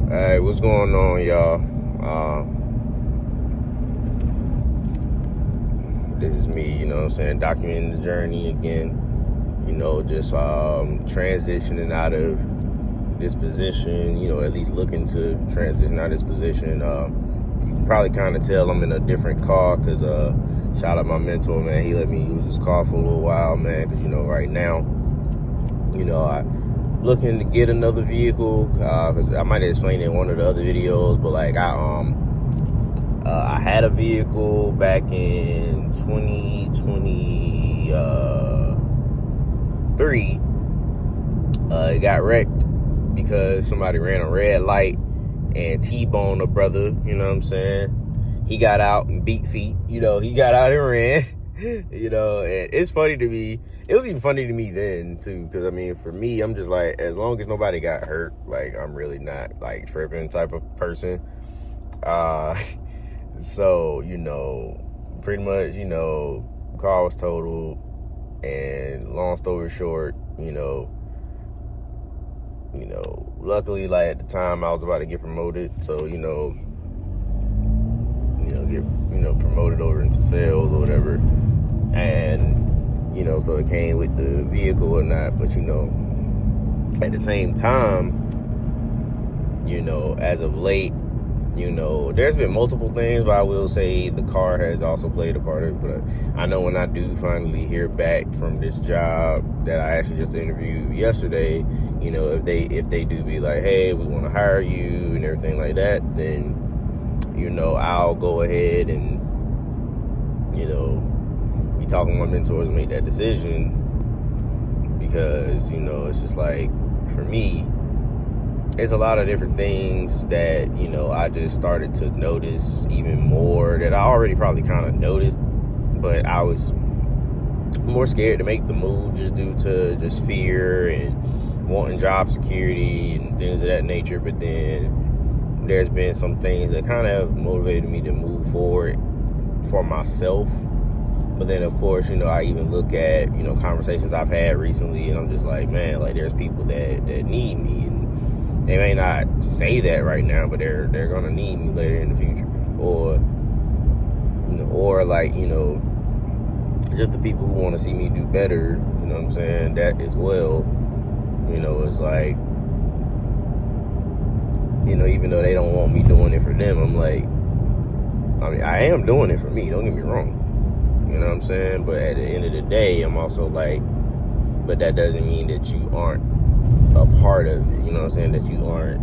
Hey, what's going on, y'all? This is me, you know what I'm saying, documenting the journey again, just transitioning out of this position, at least looking to transition out of this position. You can probably kind of tell I'm in a different car because, shout out my mentor, man. He let me use his car for a little while, man, because, right now, I looking to get another vehicle because I might have explained it in one of the other videos, but like I had a vehicle back in 2023. It got wrecked because somebody ran a red light and T-boned a brother, you know what I'm saying? He got out and beat feet, he got out and ran. And it's funny to me. It was even funny to me then too, because I mean, for me, I'm just like, as long as nobody got hurt, like I'm really not like tripping type of person. So pretty much, car was totaled, and long story short, luckily, like at the time I was about to get promoted, so get promoted over into sales or whatever. And so it came with the vehicle or not, but at the same time, as of late, there's been multiple things, but I will say the car has also played a part of it. But I know when I do finally hear back from this job that I actually just interviewed yesterday, if they do be like, hey, we want to hire you and everything like that, then I'll go ahead and be talking to my mentors and make that decision, because it's just like, for me, there's a lot of different things that I just started to notice even more that I already probably kind of noticed, but I was more scared to make the move just due to just fear and wanting job security and things of that nature. But then there's been some things that kind of motivated me to move forward for myself. But then, of course, I even look at, conversations I've had recently, and I'm just like, man, like there's people that need me, and they may not say that right now, but they're gonna need me later in the future, or like just the people who want to see me do better. You know what I'm saying? That as well. It's like even though they don't want me doing it for them, I'm like, I mean, I am doing it for me. Don't get me wrong. You know what I'm saying? But at the end of the day, I'm also like, but that doesn't mean that you aren't a part of it, you know what I'm saying, that you aren't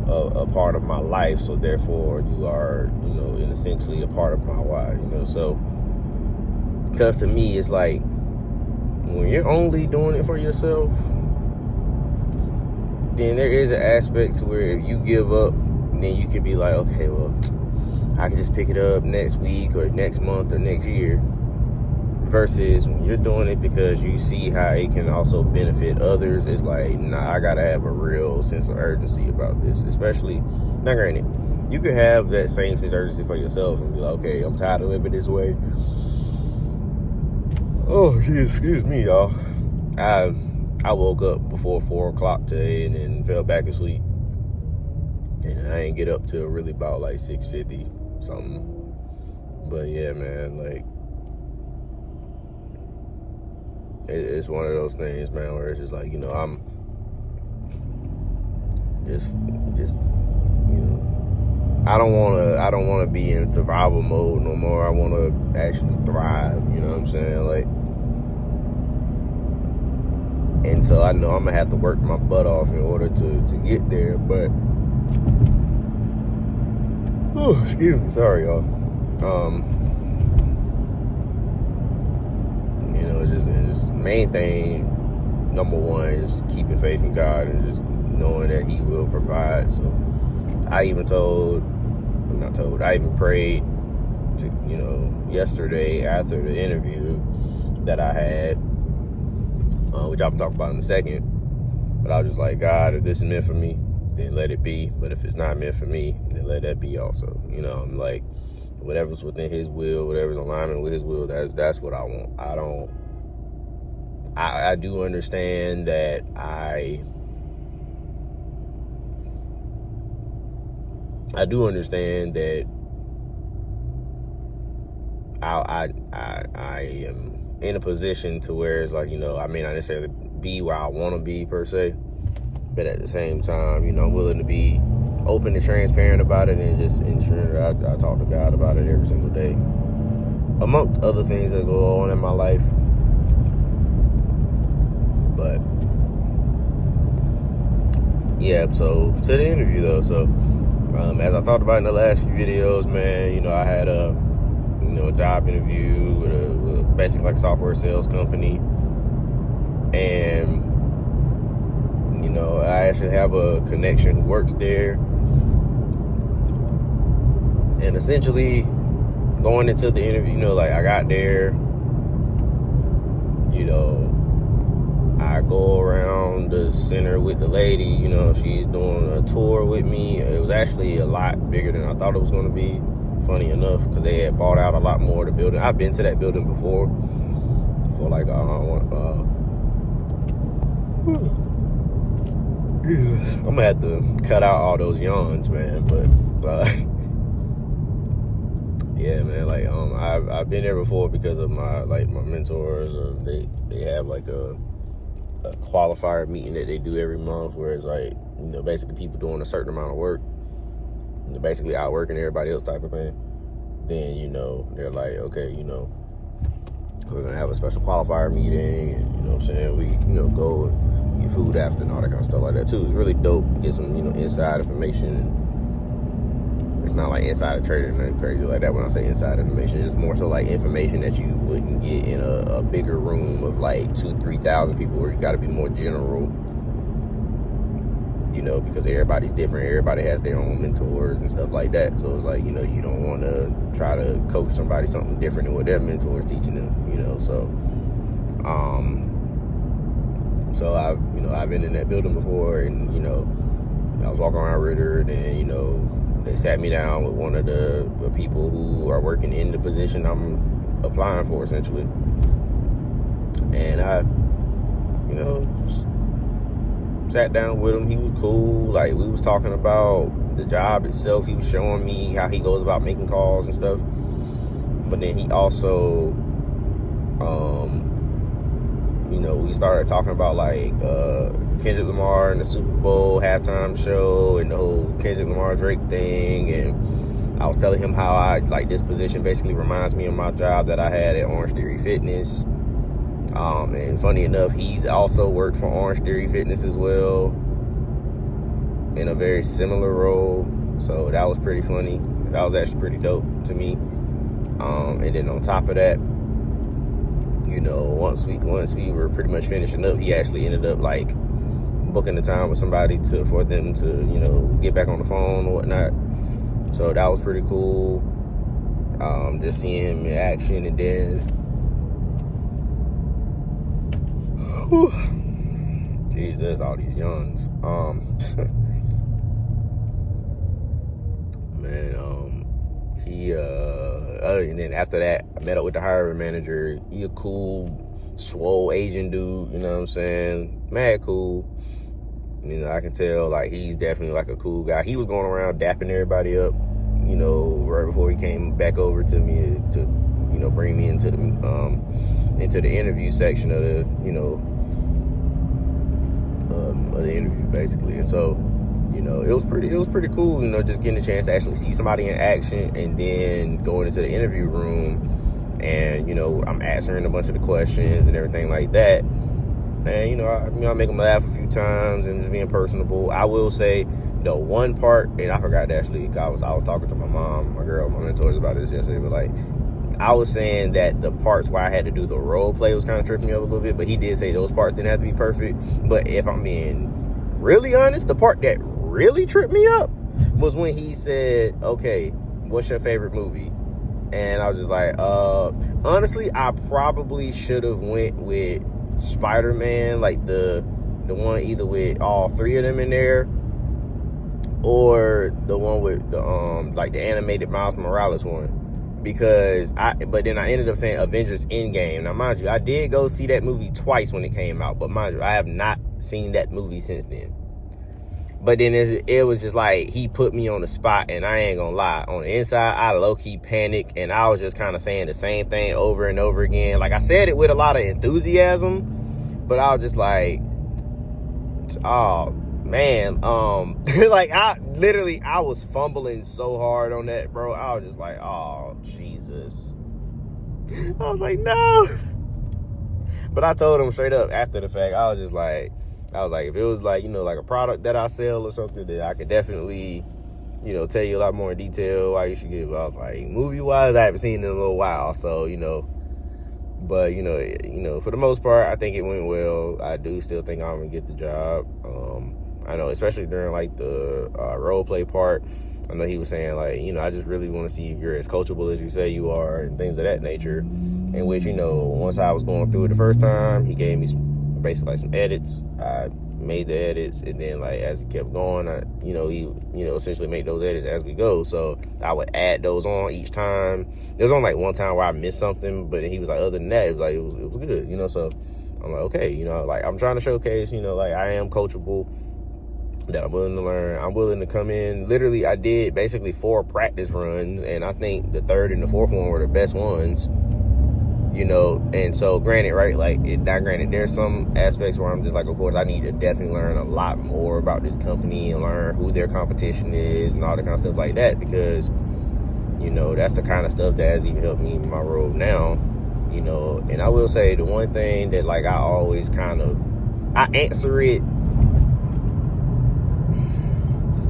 a part of my life, so therefore you are, and essentially a part of my why, so, because to me, it's like, when you're only doing it for yourself, then there is an aspect to where if you give up, then you can be like, okay, well, I can just pick it up next week or next month or next year. Versus when you're doing it because you see how it can also benefit others, it's like, nah, I gotta have a real sense of urgency about this. Especially, now granted, you could have that same sense of urgency for yourself and be like, okay, I'm tired of living this way. Oh, geez, excuse me, y'all. I woke up before 4 o'clock today and then fell back asleep. And I ain't get up till really about like 6:50 something. But yeah, man, like, it's one of those things, man, where it's just like, I'm just I don't want to be in survival mode no more. I want to actually thrive, you know what I'm saying? Like, and so I know I'm gonna have to work my butt off in order to get there. But oh, excuse me, sorry, y'all. It's main thing, number one, is keeping faith in God and just knowing that He will provide. So I even prayed to, yesterday after the interview that I had, which I'll talk about in a second. But I was just like, God, if this is meant for me, then let it be. But if it's not meant for me, then let that be also. I'm like, whatever's within His will, whatever's in alignment with His will, that's what I want. I do understand that I do understand that I am in a position to where it's like, I may not necessarily be where I want to be per se, but at the same time, I'm willing to be open and transparent about it, and just ensure that I talk to God about it every single day, amongst other things that go on in my life. But yeah, so to the interview though. So as I talked about in the last few videos, man, I had a job interview with basically like a software sales company, and I actually have a connection who works there, and essentially going into the interview, like I got there, I go around the center with the lady, she's doing a tour with me. It was actually a lot bigger than I thought it was going to be, funny enough, because they had bought out a lot more of the building. I've been to that building before for like I'm gonna have to cut out all those yawns, man. But yeah, man, like I've been there before because of my mentors. They have like a qualifier meeting that they do every month, where it's like, basically people doing a certain amount of work, basically outworking everybody else type of thing. Then, they're like, okay, we're gonna have a special qualifier meeting, and what I'm saying, we, go and get food after and all that kind of stuff like that too. It's really dope. Get some, inside information. It's not like insider trading or nothing crazy like that when I say inside information. It's more so like information that you wouldn't get in a bigger room of like 2,000-3,000 people, where you got to be more general, because everybody's different. Everybody has their own mentors and stuff like that. So it's like, you don't want to try to coach somebody something different than what their mentor is teaching them, So I've been in that building before, and, I was walking around Ritter, and then, they sat me down with one of the people who are working in the position I'm applying for, essentially. And I, just sat down with him. He was cool. Like, we was talking about the job itself. He was showing me how he goes about making calls and stuff. But then he also, we started talking about like Kendrick Lamar and the Super Bowl halftime show and the whole Kendrick Lamar Drake thing. And I was telling him how this position basically reminds me of my job that I had at Orange Theory Fitness. And funny enough, he's also worked for Orange Theory Fitness as well in a very similar role. So that was pretty funny. That was actually pretty dope to me. And then on top of that, once we were pretty much finishing up, he actually ended up like booking the time with somebody for them to, get back on the phone or whatnot. So that was pretty cool. Just seeing him in action, and then Jesus, all these yawns. And then after that, I met up with the hiring manager. He a cool, swole Asian dude, you know what I'm saying? Mad cool. I can tell, like, he's definitely like a cool guy. He was going around dapping everybody up, right before he came back over to me to, bring me into the interview section of the, of the interview, basically. And so, it was pretty cool, just getting a chance to actually see somebody in action, and then going into the interview room, and I'm answering a bunch of the questions and everything like that. And I make them laugh a few times and just being personable. I will say the one part, and I forgot actually, I was talking to my mom, my girl, my mentors about this yesterday, but like, I was saying that the parts where I had to do the role play was kind of tripping me up a little bit, but he did say those parts didn't have to be perfect. But if I'm being really honest, the part that really tripped me up was when he said, okay, what's your favorite movie? And I was just like, honestly, I probably should have went with Spider-Man, like the one either with all three of them in there, or the one with the like the animated Miles Morales one. But then I ended up saying Avengers Endgame. Now, mind you, I did go see that movie twice when it came out, but mind you, I have not seen that movie since then. But then it was just like, he put me on the spot, and I ain't gonna lie. On the inside, I low-key panicked, and I was just kind of saying the same thing over and over again. Like, I said it with a lot of enthusiasm, but I was just like, oh, man. Like, I was fumbling so hard on that, bro. I was just like, oh, Jesus. I was like, no. But I told him straight up after the fact, I was like, if it was like, like a product that I sell or something, that I could definitely, tell you a lot more in detail why you should get it. But I was like, movie-wise, I haven't seen it in a little while. So, but, for the most part, I think it went well. I do still think I'm going to get the job. I know, especially during, like, the role play part, I know he was saying, like, I just really want to see if you're as coachable as you say you are and things of that nature. In which, once I was going through it the first time, he gave me basically like some edits. I made the edits, and then, like, as we kept going, he essentially made those edits as we go. So I would add those on each time. There was only like one time where I missed something, but he was like, other than that, it was like, it was good, So I'm like, okay, like, I'm trying to showcase, like, I am coachable, that I'm willing to learn. I'm willing to come in. Literally, I did basically 4 practice runs, and I think the 3rd and the 4th one were the best ones. And so granted, right, like, there's some aspects where I'm just like, of course, I need to definitely learn a lot more about this company and learn who their competition is and all the kind of stuff like that, because, that's the kind of stuff that has even helped me in my role now, and I will say the one thing that, like, I always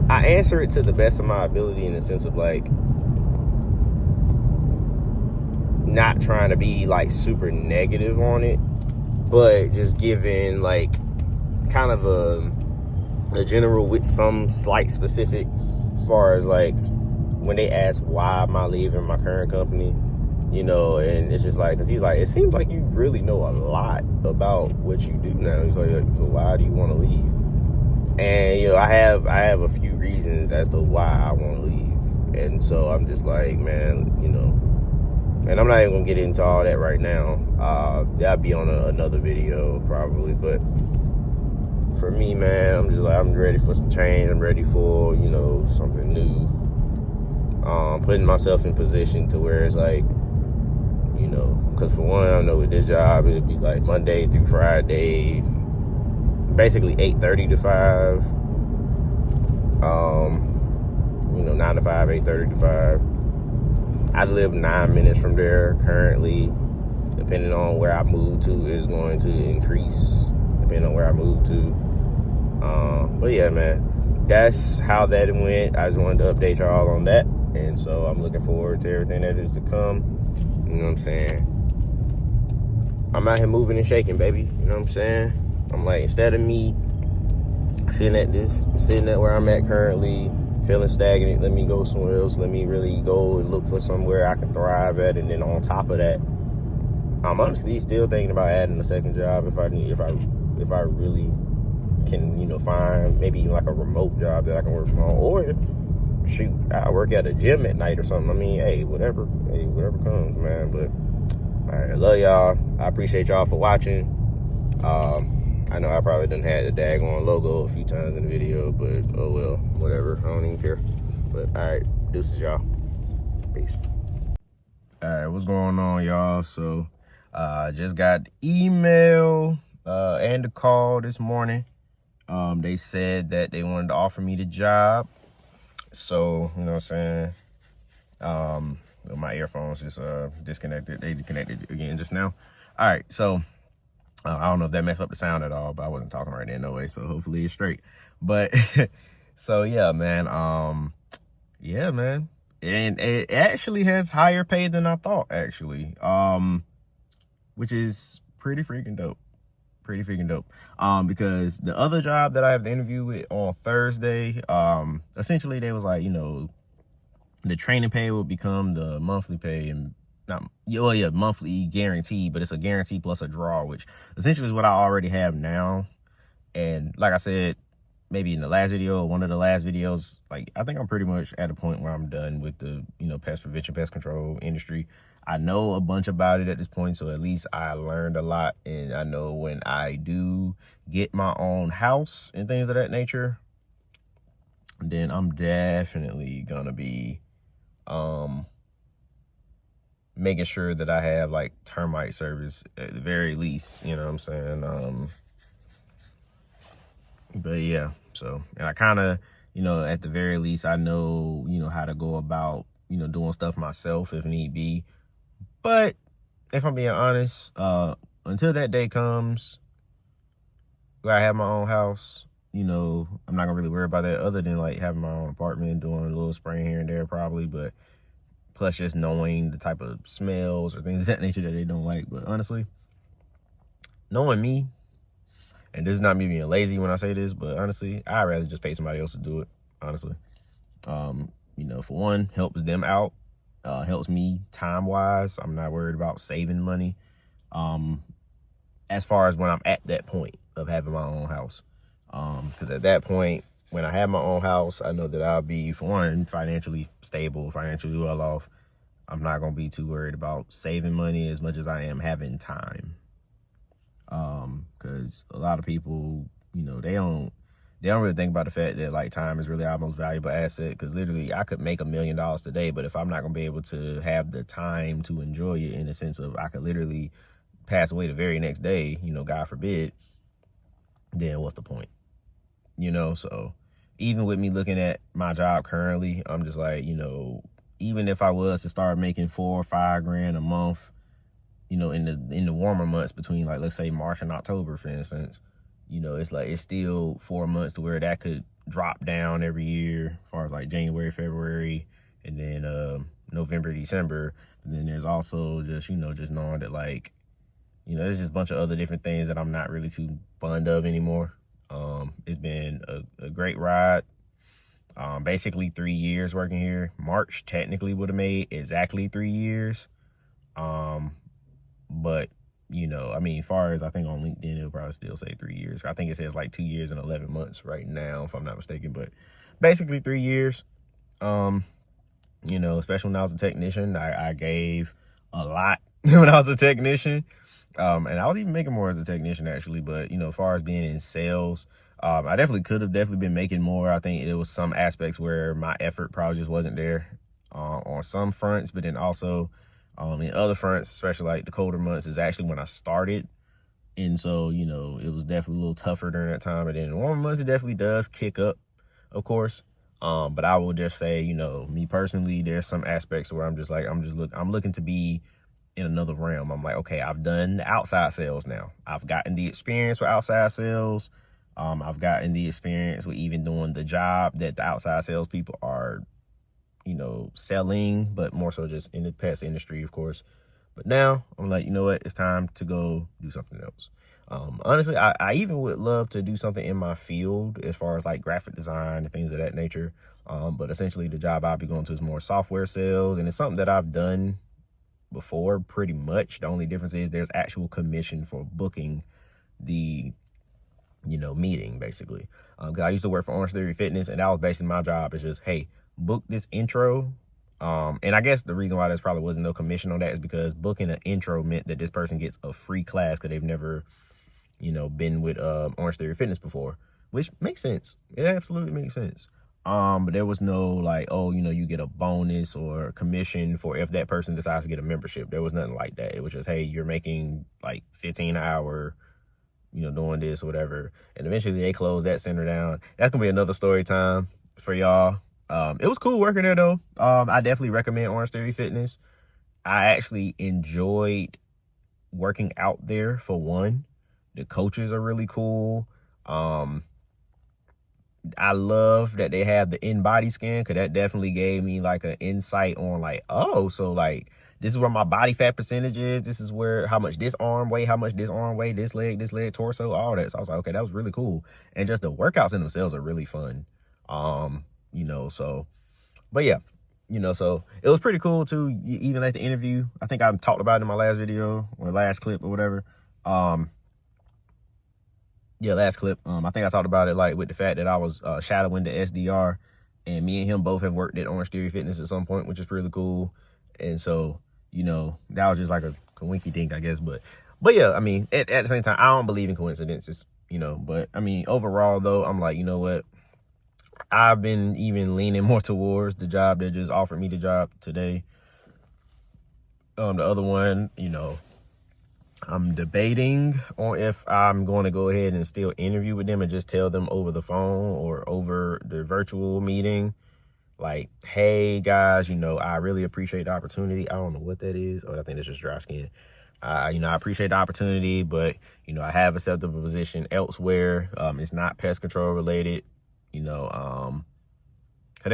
I answer it to the best of my ability, in the sense of, like, not trying to be, like, super negative on it, but just giving, like, kind of a general with some slight specific, as far as, like, when they ask why am I leaving my current company, and it's just like, because he's like, it seems like you really know a lot about what you do now. He's like, so why do you want to leave? And, I have a few reasons as to why I want to leave. And so I'm just like, man, and I'm not even going to get into all that right now. That'll be on another video probably. But for me, man, I'm just like, I'm ready for some change. I'm ready for, something new. Putting myself in position to where it's like, because for one, I know with this job, it'd be like Monday through Friday, basically 8:30 to 5. 9 to 5, 8:30 to 5. I live 9 minutes from there currently. Depending on where I move to, is going to increase depending on where I move to. But yeah, man, that's how that went. I just wanted to update y'all on that. And so I'm looking forward to everything that is to come. You know what I'm saying? I'm out here moving and shaking, baby. You know what I'm saying? I'm like, instead of me sitting at where I'm at currently, feeling stagnant, let me go somewhere else. Let me really go and look for somewhere I can thrive at. And then on top of that, I'm honestly still thinking about adding a second job if I really can, find maybe even like a remote job that I can work from home, or shoot, I work at a gym at night or something. I mean, whatever comes, man. But all right, I love y'all. I appreciate y'all for watching. I know I probably done had the daggone logo a few times in the video, but oh well, whatever. I don't even care. But all right, deuces, y'all. Peace. All right, what's going on, y'all? So just got email and a call this morning. They said that they wanted to offer me the job. So, you know what I'm saying? My earphones just disconnected. They disconnected again just now. All right, so I don't know if that messed up the sound at all, but I wasn't talking right there no way, so hopefully it's straight. But so yeah, man. Yeah, man. And it actually has higher pay than I thought, actually. Which is pretty freaking dope. Because the other job that I have the interview with on Thursday, essentially they was like, the training pay will become the monthly pay, and monthly guarantee, but it's a guarantee plus a draw, which essentially is what I already have now. And like I said, maybe in the last video or one of the last videos, like, I think I'm pretty much at a point where I'm done with the, pest prevention, pest control industry. I know a bunch about it at this point, so at least I learned a lot. And I know when I do get my own house and things of that nature, then I'm definitely gonna be making sure that I have like termite service at the very least, you know what I'm saying? But yeah, so, and I kind of, at the very least, I know, how to go about, doing stuff myself if need be. But if I'm being honest, until that day comes where I have my own house, I'm not gonna really worry about that other than like having my own apartment and doing a little spraying here and there probably, but plus just knowing the type of smells or things of that nature that they don't like. But honestly, knowing me, and this is not me being lazy when I say this, but honestly, I'd rather just pay somebody else to do it, honestly. For one, helps them out, helps me time-wise. I'm not worried about saving money as far as when I'm at that point of having my own house. Because at that point, when I have my own house, I know that I'll be, for one, financially stable, financially well off. I'm not going to be too worried about saving money as much as I am having time. Because a lot of people, they don't really think about the fact that like time is really our most valuable asset. Because literally, I could make $1 million today, but if I'm not going to be able to have the time to enjoy it, in the sense of I could literally pass away the very next day, God forbid, then what's the point? So even with me looking at my job currently, I'm just like, even if I was to start making $4 or $5 grand a month, in the warmer months between, like, let's say March and October, for instance, it's like, it's still 4 months to where that could drop down every year as far as like January, February, and then November, December. And then there's also just, just knowing that, like, there's just a bunch of other different things that I'm not really too fond of anymore. It's been a great ride. Basically 3 years working here. March technically would have made exactly 3 years. But, as far as I think on LinkedIn, it'll probably still say 3 years. I think it says like 2 years and 11 months right now, if I'm not mistaken. But basically 3 years. Especially when I was a technician, I gave a lot when I was a technician. And I was even making more as a technician, actually. But, as far as being in sales, I could have been making more. I think it was some aspects where my effort probably just wasn't there on some fronts. But then also in other fronts, especially like the colder months, is actually when I started. And so, it was definitely a little tougher during that time. And then in the warmer months, it definitely does kick up, of course. But I will just say, me personally, there's some aspects where I'm just like, I'm looking to be in another realm. I'm like, okay, I've done the outside sales now. I've gotten the experience with outside sales. I've gotten the experience with even doing the job that the outside salespeople are, selling, but more so just in the pest industry, of course. But now I'm like, you know what? It's time to go do something else. Honestly, I even would love to do something in my field as far as like graphic design and things of that nature. But essentially the job I'll be going to is more software sales, and it's something that I've done before pretty much. The only difference is there's actual commission for booking the meeting, basically. Because I used to work for Orange Theory Fitness, and that was basically my job. Is just, hey, book this intro. And I guess the reason why there's probably wasn't no commission on that is because booking an intro meant that this person gets a free class because they've never been with Orange Theory Fitness before, which makes sense. It absolutely makes sense. But there was no like, oh, you get a bonus or commission for if that person decides to get a membership. There was nothing like that. It was just, hey, you're making like 15 an hour, doing this or whatever. And eventually they closed that center down. That's gonna be another story time for y'all. It was cool working there though. I definitely recommend Orange Theory Fitness. I actually enjoyed working out there, for one. The coaches are really cool. I love that they have the in-body scan, because that definitely gave me like an insight on like, oh, so like this is where my body fat percentage is. This is where how much this arm weigh, how much this arm weigh, this leg, torso, all that. So I was like, okay, that was really cool. And just the workouts in themselves are really fun. So, but yeah, so it was pretty cool too. Even at the interview, I think I talked about it in my last video or last clip or whatever. Last clip. I think I talked about it like with the fact that I was shadowing the SDR, and me and him both have worked at Orange Theory Fitness at some point, which is really cool. And so, that was just like a winky dink, I guess. But yeah, I mean, at the same time, I don't believe in coincidences, but I mean, overall though, I'm like, you know what? I've been even leaning more towards the job that just offered me the job today. The other one, I'm debating on if I'm going to go ahead and still interview with them and just tell them over the phone or over the virtual meeting, like, hey guys, I really appreciate the opportunity. I don't know what that is. Oh, I think it's just dry skin. I appreciate the opportunity, but I have accepted a position elsewhere. It's not pest control related. There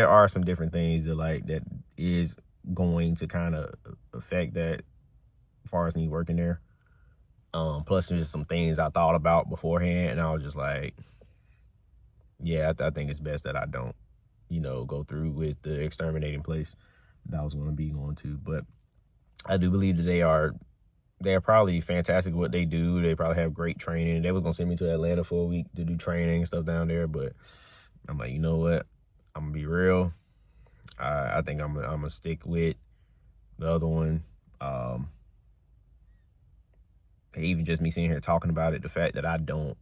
are some different things that is going to kind of affect that as far as me working there. Plus there's just some things I thought about beforehand, and I was just like, yeah, I think it's best that I don't, go through with the exterminating place that I was going to be going to. But I do believe that they're probably fantastic at what they do. They probably have great training. They was going to send me to Atlanta for a week to do training and stuff down there, but I'm like, you know what? I'm going to be real. I think I'm going to stick with the other one. Even just me sitting here talking about it, the fact that I don't,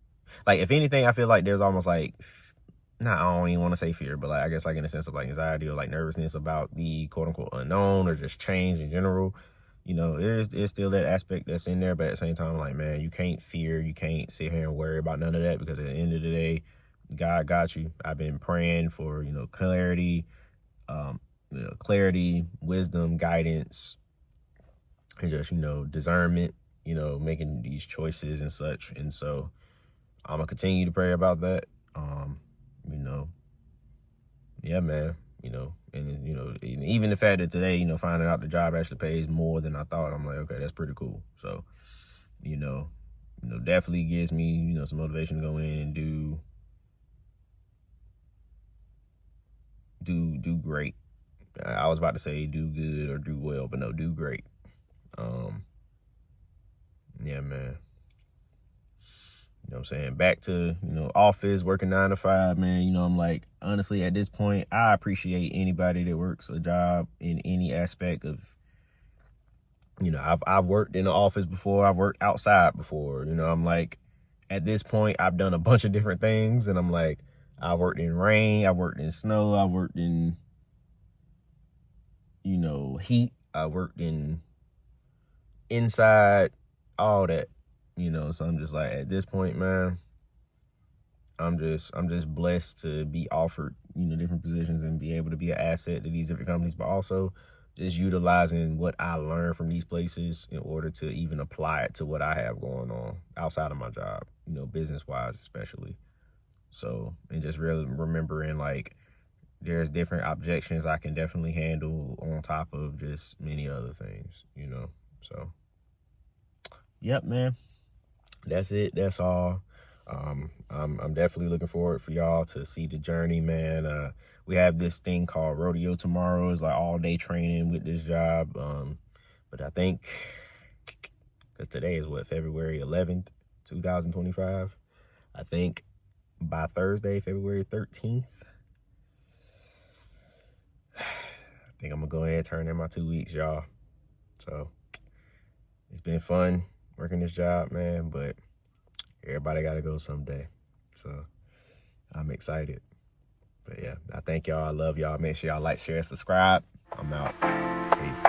if anything, I feel like there's almost I don't even want to say fear, but I guess in a sense of anxiety or nervousness about the quote unquote unknown or just change in general. There's still that aspect that's in there, but at the same time, man, you can't fear, you can't sit here and worry about none of that, because at the end of the day, God got you. I've been praying for, clarity, wisdom, guidance, and just, discernment, making these choices and such. And so I'm gonna continue to pray about that. Yeah, man, and even the fact that today, finding out the job actually pays more than I thought, I'm like, okay, that's pretty cool. So, definitely gives me, some motivation to go in and do great. I was about to say do good or do well, but no, do great. Yeah, man. You know what I'm saying? Back to, office, working 9 to 5, man. I'm honestly, at this point, I appreciate anybody that works a job in any aspect of, I've worked in the office before. I've worked outside before. I'm at this point, I've done a bunch of different things, and I'm I worked in rain, I worked in snow, I worked in, heat, I worked in inside, all that. So I'm just at this point, man, I'm just blessed to be offered, different positions and be able to be an asset to these different companies, but also just utilizing what I learned from these places in order to even apply it to what I have going on outside of my job, business wise, especially. So, and just really remembering there's different objections I can definitely handle on top of just many other things, so. Yep, man. That's it. That's all. I'm definitely looking forward for y'all to see the journey, man. We have this thing called rodeo tomorrow. It's all day training with this job. But I think, because today is February 11th, 2025. I think by Thursday, February 13th, I think I'm gonna go ahead and turn in my 2 weeks, y'all. So it's been fun working this job, man, but everybody got to go someday. So I'm excited. But yeah, I thank y'all. I love y'all. Make sure y'all like, share, and subscribe. I'm out. Peace.